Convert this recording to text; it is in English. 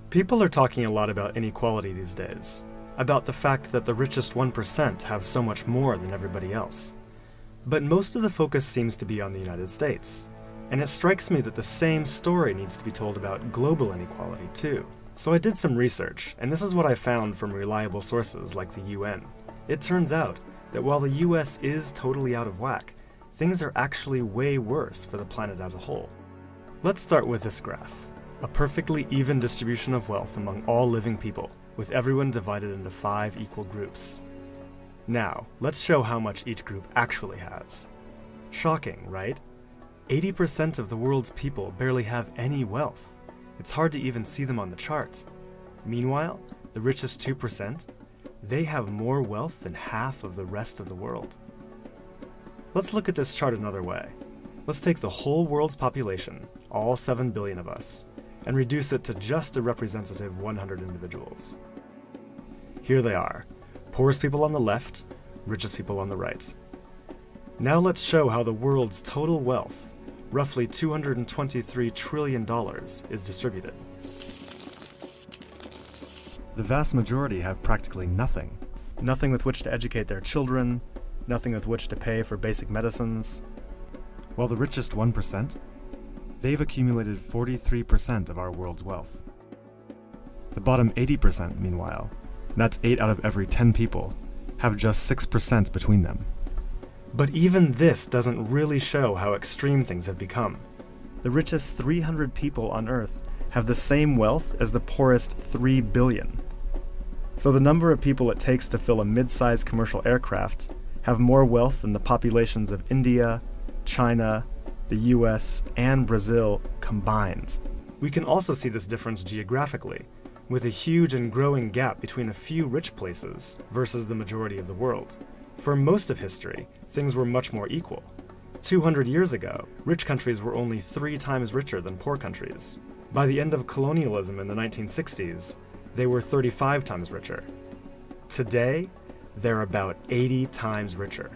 People are talking a lot about inequality these days, about the fact that the richest 1% have so much more than everybody else. But most of the focus seems to be on the United States, and it strikes me that the same story needs to be told about global inequality too. So I did some research, and this is what I found from reliable sources like the UN. It turns out that while the US is totally out of whack, things are actually way worse for the planet as a whole. Let's start with this graph. A perfectly even distribution of wealth among all living people, with everyone divided into 5 equal groups. Now, let's show how much each group actually has. Shocking, right? 80% of the world's people barely have any wealth. It's hard to even see them on the chart. Meanwhile, the richest 2%, they have more wealth than half of the rest of the world. Let's look at this chart another way. Let's take the whole world's population, all 7 billion of us, and reduce it to just a representative 100 individuals. Here they are, poorest people on the left, richest people on the right. Now let's show how the world's total wealth, roughly $223 trillion, is distributed. The vast majority have practically nothing. Nothing with which to educate their children, nothing with which to pay for basic medicines. While the richest 1%, they've accumulated 43% of our world's wealth. The bottom 80%, meanwhile, that's 8 out of every 10 people, have just 6% between them. But even this doesn't really show how extreme things have become. The richest 300 people on Earth have the same wealth as the poorest 3 billion. So the number of people it takes to fill a mid-sized commercial aircraft have more wealth than the populations of India, China, the US, and Brazil combined. We can also see this difference geographically, with a huge and growing gap between a few rich places versus the majority of the world. For most of history, things were much more equal. 200 years ago, rich countries were only 3 times richer than poor countries. By the end of colonialism in the 1960s, they were 35 times richer. Today, they're about 80 times richer.